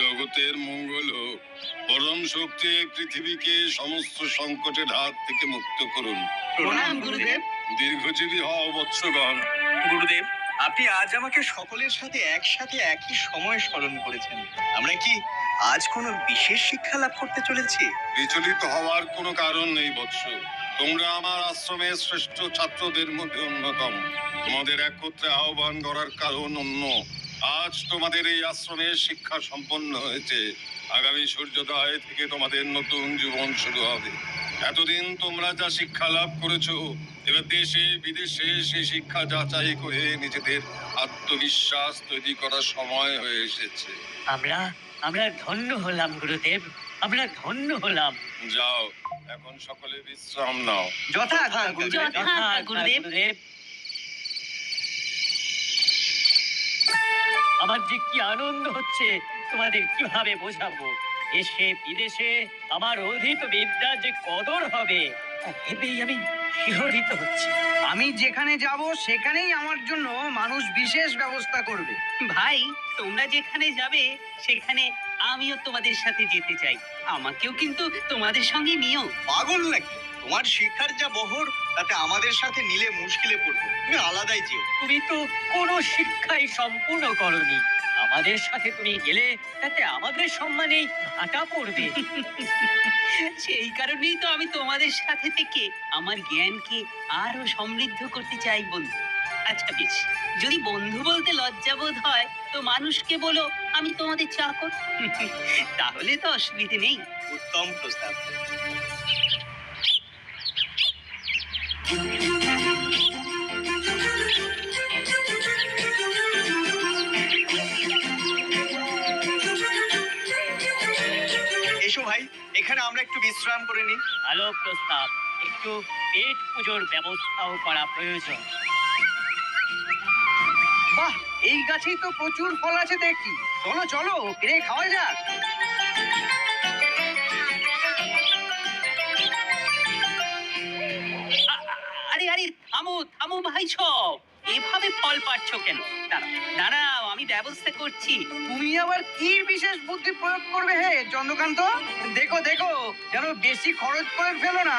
জগতের মঙ্গল হোক। পরম শক্তি পৃথিবীকে সমস্ত সংকটের হাত থেকে মুক্ত করুন। প্রণাম গুরুদেব। দীর্ঘজীবী হও বৎসগণ। গুরুদেব, আপনি আজ আমাকে সকলের সাথে একসাথে একই সময় স্মরণ করেছেন। আমরা কি আজ কোনো বিশেষ শিক্ষা লাভ করতে চলেছি? বিচলিত হওয়ার কোনো কারণ নেই বৎস। তোমরা আমার আশ্রমের শ্রেষ্ঠ ছাত্রদের মধ্যে অন্যতম। তোমাদের একত্রে আহ্বান করার কারণ অন্য। আজ তোমাদের এই আশ্রমে শিক্ষা সম্পন্ন হয়েছে। আগামী সূর্যোদয় থেকে তোমাদের নতুন জীবন শুরু হবে। এতদিন তোমরা যা শিক্ষা লাভ করেছো, এবার দেশে বিদেশে সেই শিক্ষা যাচাই করে নিজেদের আত্মবিশ্বাস তৈরি করার সময় হয়ে এসেছে। আমরা আমরা ধন্য হলাম গুরুদেব, আমরা ধন্য হলাম। যাও, এখন সকলে বিশ্রাম নাও। যথাজ্ঞা গুরুদেব। যথাজ্ঞা গুরুদেব। আমার যে কি আনন্দ হচ্ছে তোমাদের কিভাবে বোঝাবো। দেশে বিদেশে আমার অধীত বিদ্যা যে কদর হবে তা ভেবেই আমি শিহরিত হচ্ছি। আমি যেখানে যাব সেখানেই আমার জন্য মানুষ বিশেষ ব্যবস্থা করবে। ভাই, তোমরা যেখানে যাবে সেখানে আমিও তোমাদের সাথে যেতে চাই। আমাকেও কিন্তু তোমাদের সঙ্গে নিও। পাগল নাকি? তোমার শিক্ষার যা বহর, তাতে আমাদের সাথে নিলে মুশকিলে পড়বো। তুমি আলাদাই যেও। তুমি তো কোনো শিক্ষাই সম্পূর্ণ করনি। আমাদের সাথে তুমি গেলে তাতে আমাদের সম্মানেই ভাটা পড়বে। সেই কারণেই তো আমি তোমাদের সাথে থেকে আমার জ্ঞানকে আরো সমৃদ্ধ করতে চাই বন্ধু। আচ্ছা বেশ, যদি বন্ধু বলতে লজ্জাবোধ হয় তো মানুষকে বলো আমি তোমাদের চাকর। তাহলে তো অসুবিধে নেই। উত্তম প্রস্তাব। এসো ভাই, এখানে আমরা একটু বিশ্রাম করে নিই। ভালো প্রস্তাব। একটু পেট পুজোর ব্যবস্থাও করা প্রয়োজন। বাহ, এই গাছেই তো প্রচুর ফল আছে দেখি। চলো চলো, পেরে খাওয়া যাক। আরে আরে, থামো থামো ভাই সব। এভাবে ফল পাচ্ছ কেন? দাঁড়াও দাঁড়াও, আমি ব্যবস্থা করছি। তুমি আবার কি বিশেষ বুদ্ধি প্রয়োগ করবে হে চন্দ্রকান্ত? দেখো দেখো, যেন বেশি খরচ করে ফেলো না।